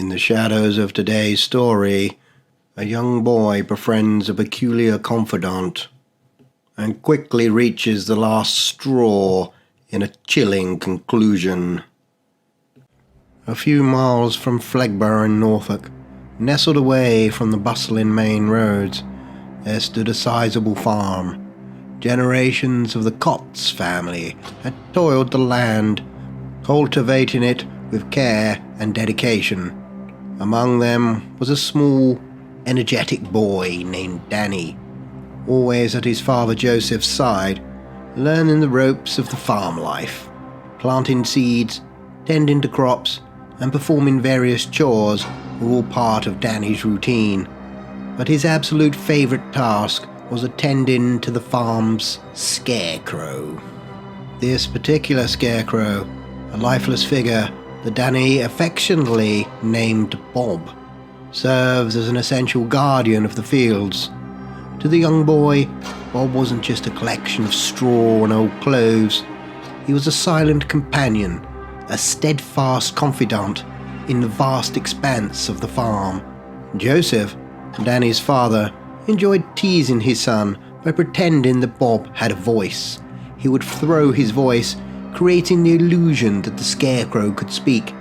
In the shadows of today's story, a young boy befriends a peculiar confidant and quickly reaches the last straw in a chilling conclusion. A few miles from Fleggburgh in Norfolk, nestled away from the bustling main roads, there stood a sizable farm. Generations of the Cotts family had toiled the land, cultivating it with care and dedication. Among them was a small, energetic boy named Danny, always at his father Joseph's side, learning the ropes of the farm life. Planting seeds, tending to crops, and performing various chores were all part of Danny's routine. But his absolute favourite task was attending to the farm's scarecrow. This particular scarecrow, a lifeless figure that Danny affectionately named Bob, serves as an essential guardian of the fields. To the young boy, Bob wasn't just a collection of straw and old clothes. He was a silent companion, a steadfast confidant in the vast expanse of the farm. Joseph, Danny's father, enjoyed teasing his son by pretending that Bob had a voice. He would throw his voice, creating the illusion that the scarecrow could speak.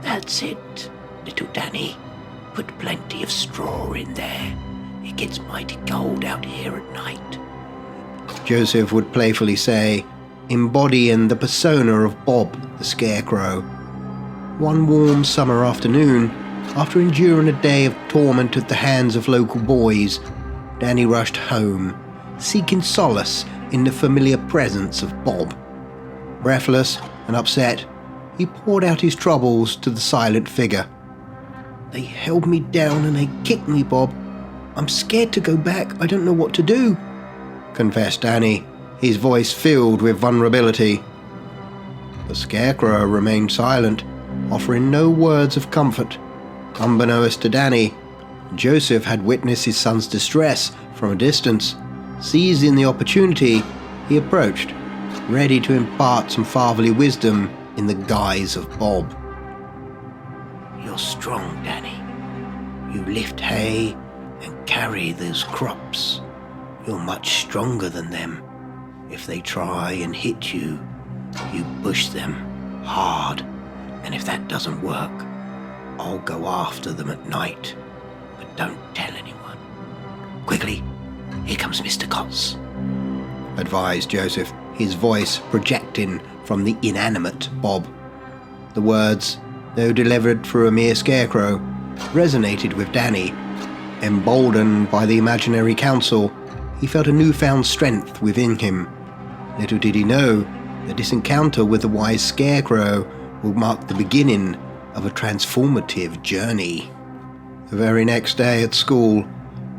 "That's it, little Danny. Put plenty of straw in there. It gets mighty cold out here at night," Joseph would playfully say, embodying the persona of Bob the Scarecrow. One warm summer afternoon, after enduring a day of torment at the hands of local boys, Danny rushed home, seeking solace in the familiar presence of Bob. Breathless and upset, he poured out his troubles to the silent figure. "They held me down and they kicked me, Bob. I'm scared to go back. I don't know what to do," confessed Danny, his voice filled with vulnerability. The scarecrow remained silent, offering no words of comfort. Unbeknownst to Danny, Joseph had witnessed his son's distress from a distance. Seizing the opportunity, he approached, ready to impart some fatherly wisdom in the guise of Bob. "You're strong, Danny. You lift hay and carry those crops. You're much stronger than them. If they try and hit you, you push them hard, and if that doesn't work, I'll go after them at night, but don't tell anyone. Quickly, here comes Mr. Cotts," advised Joseph, his voice projecting from the inanimate Bob. The words, though delivered through a mere scarecrow, resonated with Danny. Emboldened by the imaginary counsel, he felt a newfound strength within him. Little did he know that this encounter with the wise scarecrow would mark the beginning of a transformative journey. The very next day at school,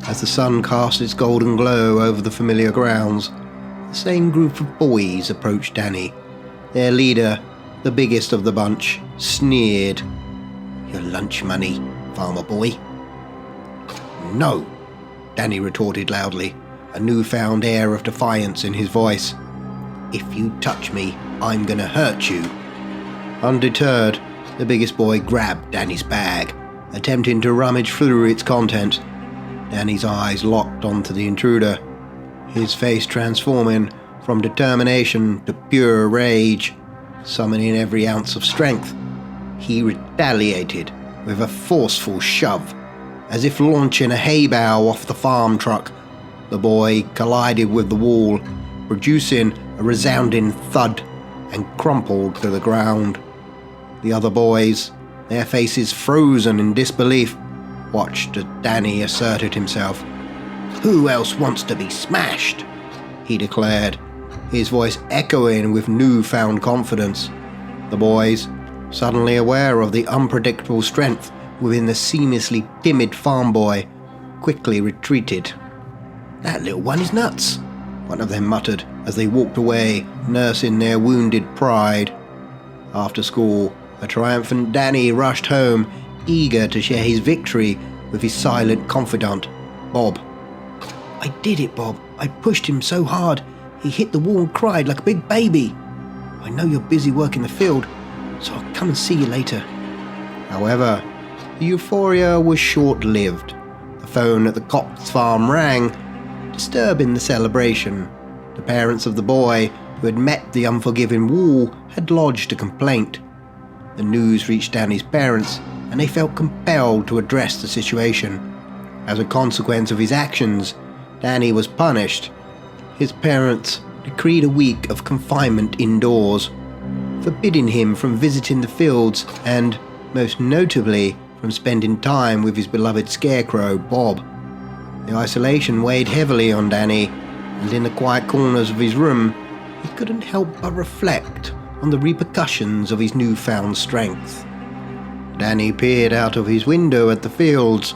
as the sun cast its golden glow over the familiar grounds, the same group of boys approached Danny. Their leader, the biggest of the bunch, sneered. "Your lunch money, farmer boy." "No," Danny retorted loudly, a newfound air of defiance in his voice. "If you touch me, I'm gonna hurt you." Undeterred, the biggest boy grabbed Danny's bag, attempting to rummage through its contents. Danny's eyes locked onto the intruder, his face transforming from determination to pure rage. Summoning every ounce of strength, he retaliated with a forceful shove. As if launching a hay bale off the farm truck, the boy collided with the wall, producing a resounding thud, and crumpled to the ground. The other boys, their faces frozen in disbelief, watched as Danny asserted himself. "Who else wants to be smashed?" he declared, his voice echoing with newfound confidence. The boys, suddenly aware of the unpredictable strength within the seamlessly timid farm boy, quickly retreated. "That little one is nuts," one of them muttered as they walked away, nursing their wounded pride. After school, a triumphant Danny rushed home, eager to share his victory with his silent confidant, Bob. "I did it, Bob. I pushed him so hard, he hit the wall and cried like a big baby. I know you're busy working the field, so I'll come and see you later," However, the euphoria was short-lived. The phone at the Cops farm rang, disturbing the celebration. The parents of the boy, who had met the unforgiving Wall, had lodged a complaint. The news reached Danny's parents, and they felt compelled to address the situation. As a consequence of his actions, Danny was punished. His parents decreed a week of confinement indoors, forbidding him from visiting the fields and, most notably, from spending time with his beloved scarecrow, Bob. The isolation weighed heavily on Danny, and in the quiet corners of his room, he couldn't help but reflect on the repercussions of his newfound strength. Danny peered out of his window at the fields,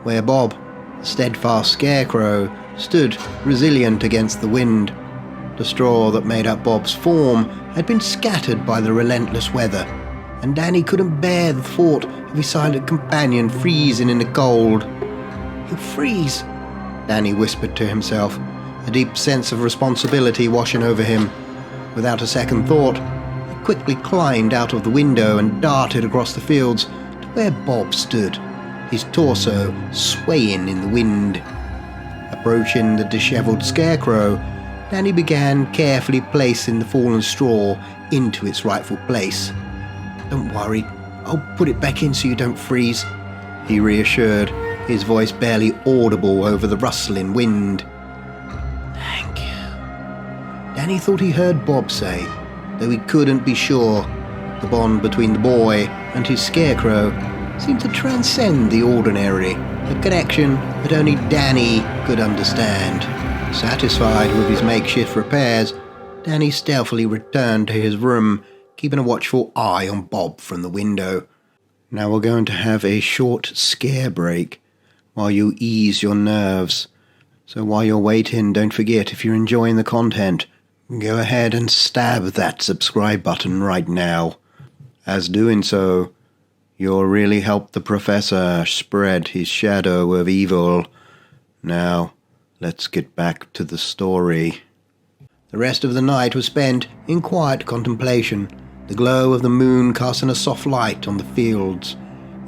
where Bob, the steadfast scarecrow, stood resilient against the wind. The straw that made up Bob's form had been scattered by the relentless weather, and Danny couldn't bear the thought of his silent companion freezing in the cold. "He'll freeze," Danny whispered to himself, a deep sense of responsibility washing over him. Without a second thought, he quickly climbed out of the window and darted across the fields to where Bob stood, his torso swaying in the wind. Approaching the disheveled scarecrow, Danny began carefully placing the fallen straw into its rightful place. "Don't worry, I'll put it back in so you don't freeze," he reassured, his voice barely audible over the rustling wind. "Thank you," Danny thought he heard Bob say, though he couldn't be sure. The bond between the boy and his scarecrow seemed to transcend the ordinary, a connection that only Danny could understand. Satisfied with his makeshift repairs, Danny stealthily returned to his room, keeping a watchful eye on Bob from the window. "Now we're going to have a short scare break while you ease your nerves. So while you're waiting, don't forget, if you're enjoying the content, go ahead and stab that subscribe button right now. As doing so, you'll really help the Professor spread his shadow of evil. Now, let's get back to the story." The rest of the night was spent in quiet contemplation, the glow of the moon casting a soft light on the fields.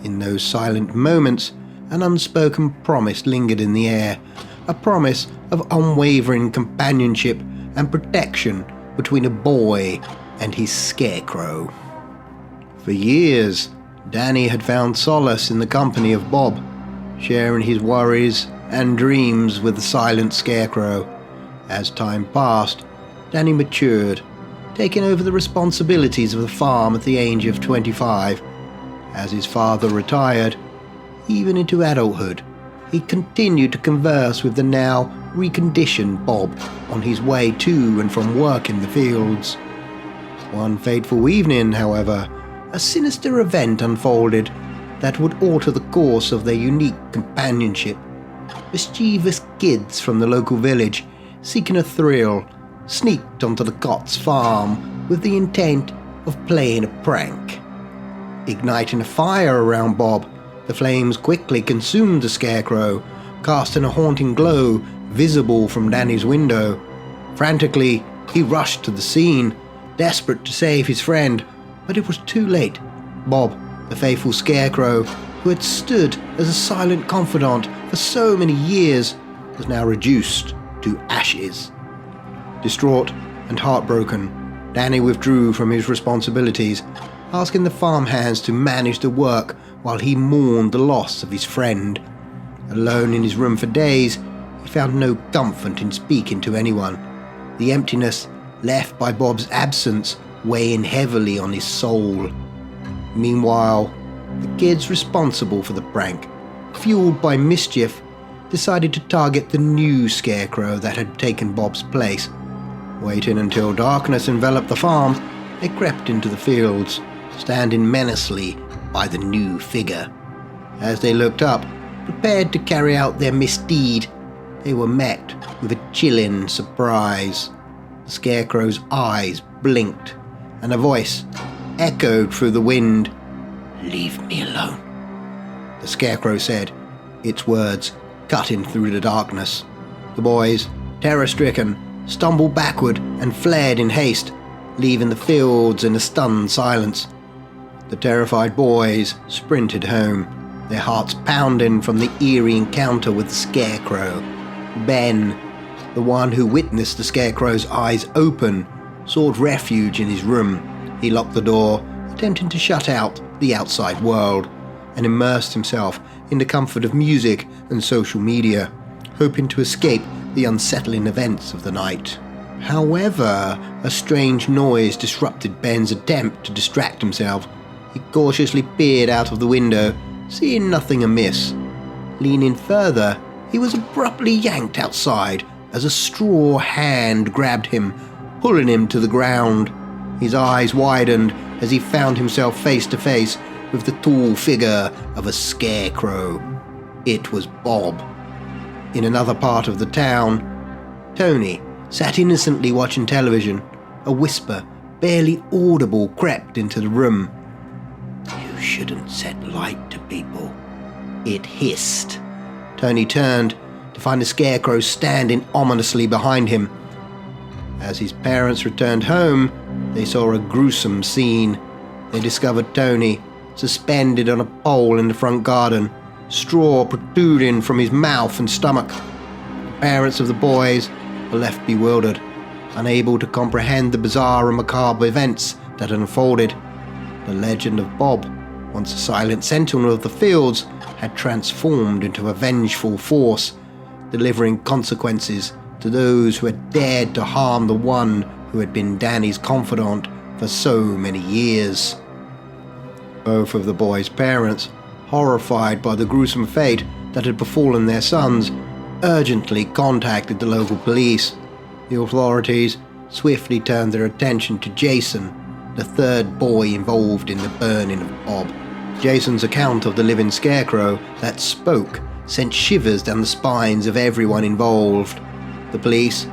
In those silent moments, an unspoken promise lingered in the air, a promise of unwavering companionship and protection between a boy and his scarecrow. For years, Danny had found solace in the company of Bob, sharing his worries and dreams with the silent scarecrow. As time passed, Danny matured, taking over the responsibilities of the farm at the age of 25. As his father retired, even into adulthood, he continued to converse with the now reconditioned Bob on his way to and from work in the fields. One fateful evening, however, a sinister event unfolded that would alter the course of their unique companionship. Mischievous kids from the local village, seeking a thrill, sneaked onto the Cots farm with the intent of playing a prank. Igniting a fire around Bob, the flames quickly consumed the scarecrow, casting a haunting glow visible from Danny's window. Frantically, he rushed to the scene, desperate to save his friend, but it was too late. Bob, the faithful scarecrow, who had stood as a silent confidant for so many years, was now reduced to ashes. Distraught and heartbroken, Danny withdrew from his responsibilities, asking the farmhands to manage the work while he mourned the loss of his friend. Alone in his room for days, he found no comfort in speaking to anyone, the emptiness left by Bob's absence weighing heavily on his soul. Meanwhile, the kids responsible for the prank, fueled by mischief, decided to target the new scarecrow that had taken Bob's place. Waiting until darkness enveloped the farm, they crept into the fields, standing menacingly by the new figure. As they looked up, prepared to carry out their misdeed, they were met with a chilling surprise. The scarecrow's eyes blinked, and a voice echoed through the wind. "Leave me alone," the scarecrow said, its words cutting through the darkness. The boys, terror-stricken, stumbled backward and fled in haste, leaving the fields in a stunned silence. The terrified boys sprinted home, their hearts pounding from the eerie encounter with the Scarecrow. Ben, the one who witnessed the Scarecrow's eyes open, sought refuge in his room. He locked the door, attempting to shut out the outside world, and immersed himself in the comfort of music and social media, hoping to escape the unsettling events of the night. However, a strange noise disrupted Ben's attempt to distract himself. He cautiously peered out of the window, seeing nothing amiss. Leaning further, he was abruptly yanked outside as a straw hand grabbed him, pulling him to the ground. His eyes widened as he found himself face to face with the tall figure of a Scarecrow. It was Bob. In another part of the town, Tony sat innocently watching television. A whisper, barely audible, crept into the room. "You shouldn't set light to people," it hissed. Tony turned to find the Scarecrow standing ominously behind him. As his parents returned home, they saw a gruesome scene. They discovered Tony suspended on a pole in the front garden, straw protruding from his mouth and stomach. The parents of the boys were left bewildered, unable to comprehend the bizarre and macabre events that had unfolded. The legend of Bob, once a silent sentinel of the fields, had transformed into a vengeful force, delivering consequences to those who had dared to harm the one who had been Danny's confidant for so many years. Both of the boys' parents, horrified by the gruesome fate that had befallen their sons, urgently contacted the local police. The authorities swiftly turned their attention to Jason, the third boy involved in the burning of Bob. Jason's account of the living Scarecrow that spoke sent shivers down the spines of everyone involved. The police,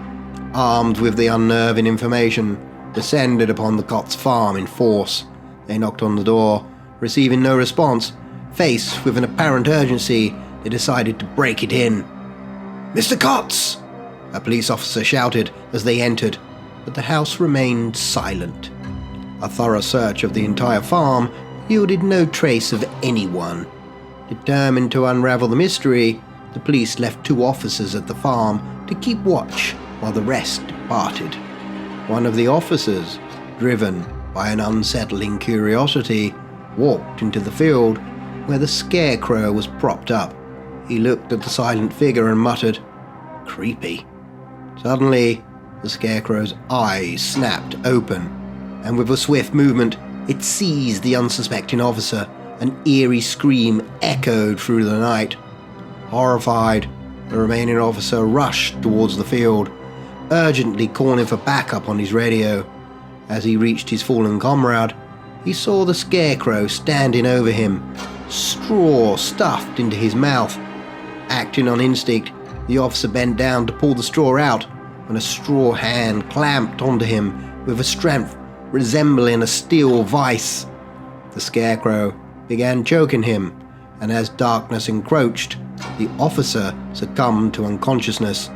armed with the unnerving information, descended upon the Cotts farm in force. They knocked on the door. Receiving no response, faced with an apparent urgency, they decided to break it in. "Mr. Cotts!" a police officer shouted as they entered, but the house remained silent. A thorough search of the entire farm yielded no trace of anyone. Determined to unravel the mystery, the police left 2 officers at the farm to keep watch while the rest departed. One of the officers, driven by an unsettling curiosity, walked into the field where the Scarecrow was propped up. He looked at the silent figure and muttered, "Creepy." Suddenly, the Scarecrow's eyes snapped open, and with a swift movement, it seized the unsuspecting officer. An eerie scream echoed through the night. Horrified, the remaining officer rushed towards the field, urgently calling for backup on his radio. As he reached his fallen comrade, he saw the Scarecrow standing over him, straw stuffed into his mouth. Acting on instinct, the officer bent down to pull the straw out when a straw hand clamped onto him with a strength resembling a steel vice. The Scarecrow began choking him, and as darkness encroached, the officer succumbed to unconsciousness.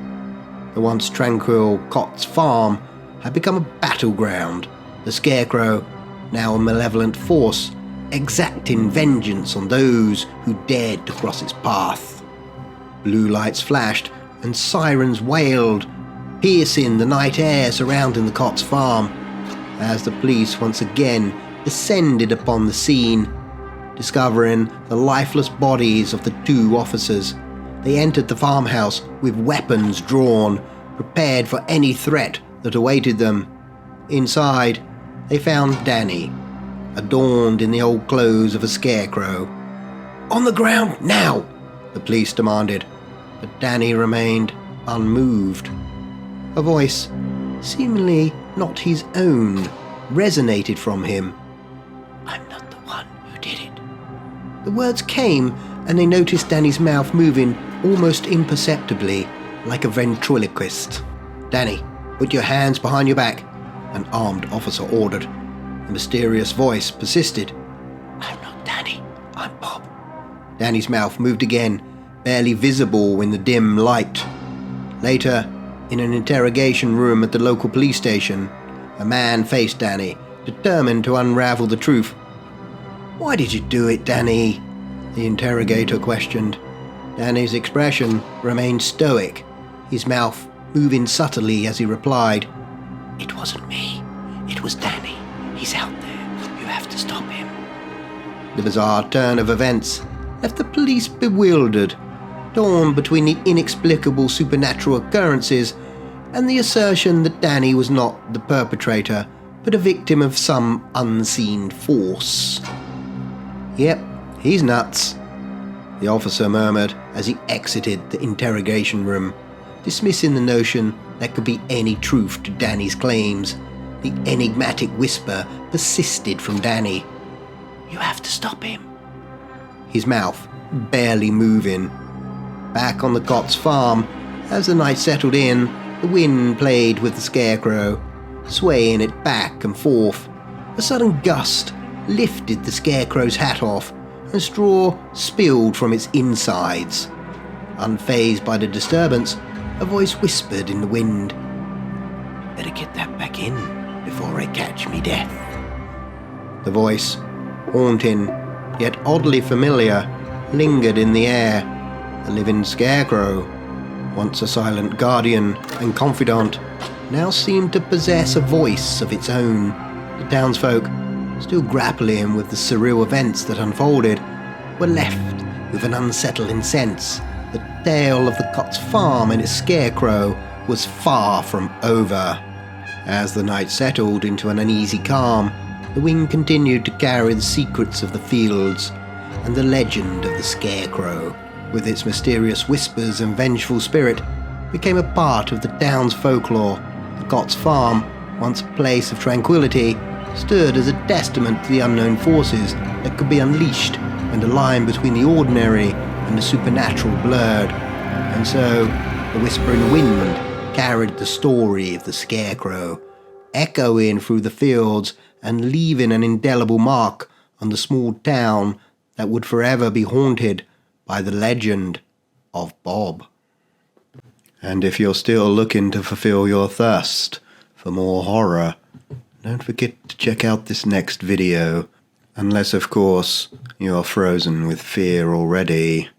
The once tranquil Cotts farm had become a battleground. The Scarecrow, now a malevolent force, exacting vengeance on those who dared to cross its path. Blue lights flashed and sirens wailed, piercing the night air surrounding the Cotts farm. As the police once again descended upon the scene, discovering the lifeless bodies of the 2 officers, they entered the farmhouse with weapons drawn, prepared for any threat that awaited them. Inside, they found Danny, adorned in the old clothes of a Scarecrow. "On the ground, now!" the police demanded, but Danny remained unmoved. A voice, seemingly not his own, resonated from him. "I'm not the one who did it." The words came, and they noticed Danny's mouth moving almost imperceptibly, like a ventriloquist. "Danny, put your hands behind your back," an armed officer ordered. The mysterious voice persisted. "I'm not Danny, I'm Bob." Danny's mouth moved again, barely visible in the dim light. Later, in an interrogation room at the local police station, a man faced Danny, determined to unravel the truth. Why did you do it, Danny? The interrogator questioned. Danny's expression remained stoic, his mouth moving subtly as he replied, It wasn't me. It was Danny. He's out there. You have to stop him. The bizarre turn of events left the police bewildered, torn between the inexplicable supernatural occurrences and the assertion that Danny was not the perpetrator, but a victim of some unseen force. Yep, he's nuts, the officer murmured as he exited the interrogation room, dismissing the notion there could be any truth to Danny's claims. The enigmatic whisper persisted from Danny. You have to stop him. His mouth barely moving. Back on the Cott's farm, as the night settled in, the wind played with the scarecrow, swaying it back and forth. A sudden gust lifted the scarecrow's hat off, and straw spilled from its insides. Unfazed by the disturbance, a voice whispered in the wind. Better get that back in before I catch me death. The voice, haunting, yet oddly familiar, lingered in the air. The living scarecrow, once a silent guardian and confidant, now seemed to possess a voice of its own. The townsfolk, still grappling with the surreal events that unfolded, were left with an unsettling sense. The tale of the Cott's farm and its scarecrow was far from over. As the night settled into an uneasy calm, the wind continued to carry the secrets of the fields and the legend of the scarecrow, with its mysterious whispers and vengeful spirit, became a part of the town's folklore. The Cott's farm, once a place of tranquility, stood as a testament to the unknown forces that could be unleashed when the line between the ordinary and the supernatural blurred. And so, the whispering wind carried the story of the scarecrow, echoing through the fields and leaving an indelible mark on the small town that would forever be haunted by the legend of Bob. And if you're still looking to fulfill your thirst for more horror, don't forget to check out this next video, unless of course you're frozen with fear already.